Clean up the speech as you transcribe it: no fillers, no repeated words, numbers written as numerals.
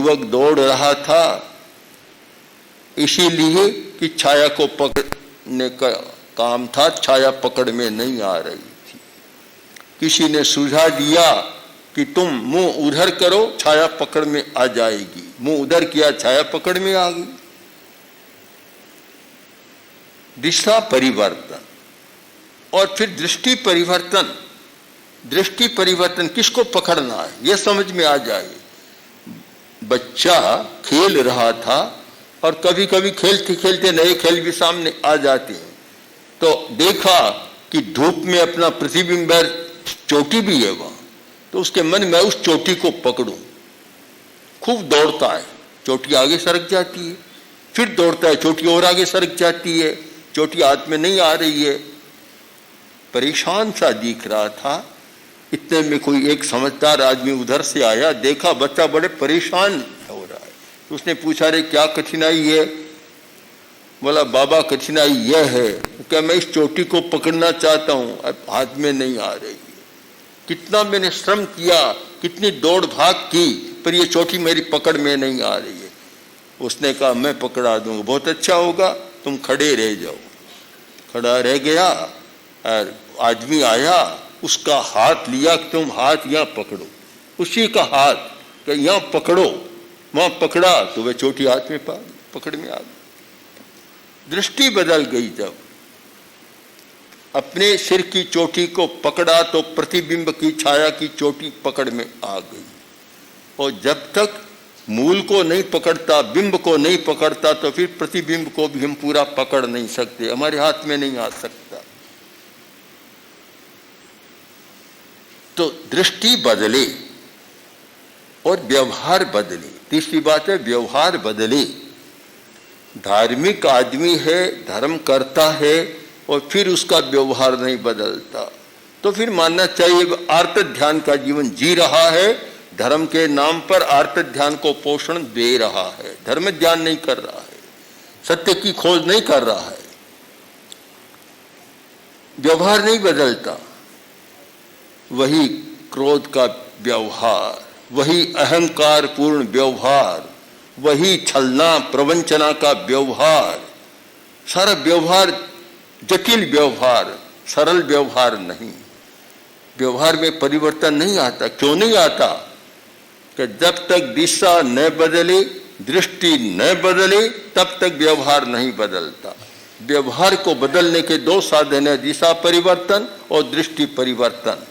युवक दौड़ रहा था, इसीलिए कि छाया को पकड़ने का काम था, छाया पकड़ में नहीं आ रही थी। किसी ने सुझा दिया कि तुम मुंह उधर करो, छाया पकड़ में आ जाएगी। मुंह उधर किया, छाया पकड़ में आ गई। दिशा परिवर्तन और फिर दृष्टि परिवर्तन। दृष्टि परिवर्तन किसको पकड़ना है यह समझ में आ जाए। बच्चा खेल रहा था और कभी कभी खेलते खेलते नए खेल भी सामने आ जाते हैं, तो देखा कि धूप में अपना प्रतिबिंब, चोटी भी है वहां, तो उसके मन में उस चोटी को पकड़ूं। खूब दौड़ता है, चोटी आगे सरक जाती है, फिर दौड़ता है, चोटी और आगे सरक जाती है, चोटी हाथ में नहीं आ रही है। परेशान सा दिख रहा था। इतने में कोई एक समझदार आदमी उधर से आया, देखा बच्चा बड़े परेशान हो रहा है, तो उसने पूछा, रे क्या कठिनाई है? बोला, बाबा कठिनाई यह है कि मैं इस चोटी को पकड़ना चाहता हूं, अब हाथ में नहीं आ रही है। कितना मैंने श्रम किया, कितनी दौड़ भाग की, पर ये चोटी मेरी पकड़ में नहीं आ रही है। उसने कहा, मैं पकड़ा दूंगा। बहुत अच्छा होगा, तुम खड़े रह जाओ। खड़ा रह गया और आदमी आया, उसका हाथ लिया कि तुम हाथ यहाँ पकड़ो। उसी का हाथ कि यहाँ पकड़ो, वहां पकड़ा तो वह चोटी हाथ में पकड़ में आ गई। दृष्टि बदल गई। जब अपने सिर की चोटी को पकड़ा तो प्रतिबिंब की छाया की चोटी पकड़ में आ गई। और जब तक मूल को नहीं पकड़ता, बिंब को नहीं पकड़ता, तो फिर प्रतिबिंब को भी हम पूरा पकड़ नहीं सकते, हमारे हाथ में नहीं आ सकता। तो दृष्टि बदले और व्यवहार बदले। तीसरी बात है व्यवहार बदले। धार्मिक आदमी है, धर्म करता है और फिर उसका व्यवहार नहीं बदलता, तो फिर मानना चाहिए आर्त ध्यान का जीवन जी रहा है, धर्म के नाम पर आर्त ध्यान को पोषण दे रहा है, धर्म ध्यान नहीं कर रहा है, सत्य की खोज नहीं कर रहा है। व्यवहार नहीं बदलता, वही क्रोध का व्यवहार, वही अहंकार पूर्ण व्यवहार, वही छलना प्रवंचना का व्यवहार, सारा व्यवहार जटिल व्यवहार, सरल व्यवहार नहीं। व्यवहार में परिवर्तन नहीं आता। क्यों नहीं आता? कि जब तक दिशा न बदले, दृष्टि न बदले, तब तक व्यवहार नहीं बदलता। व्यवहार को बदलने के दो साधन है, दिशा परिवर्तन और दृष्टि परिवर्तन।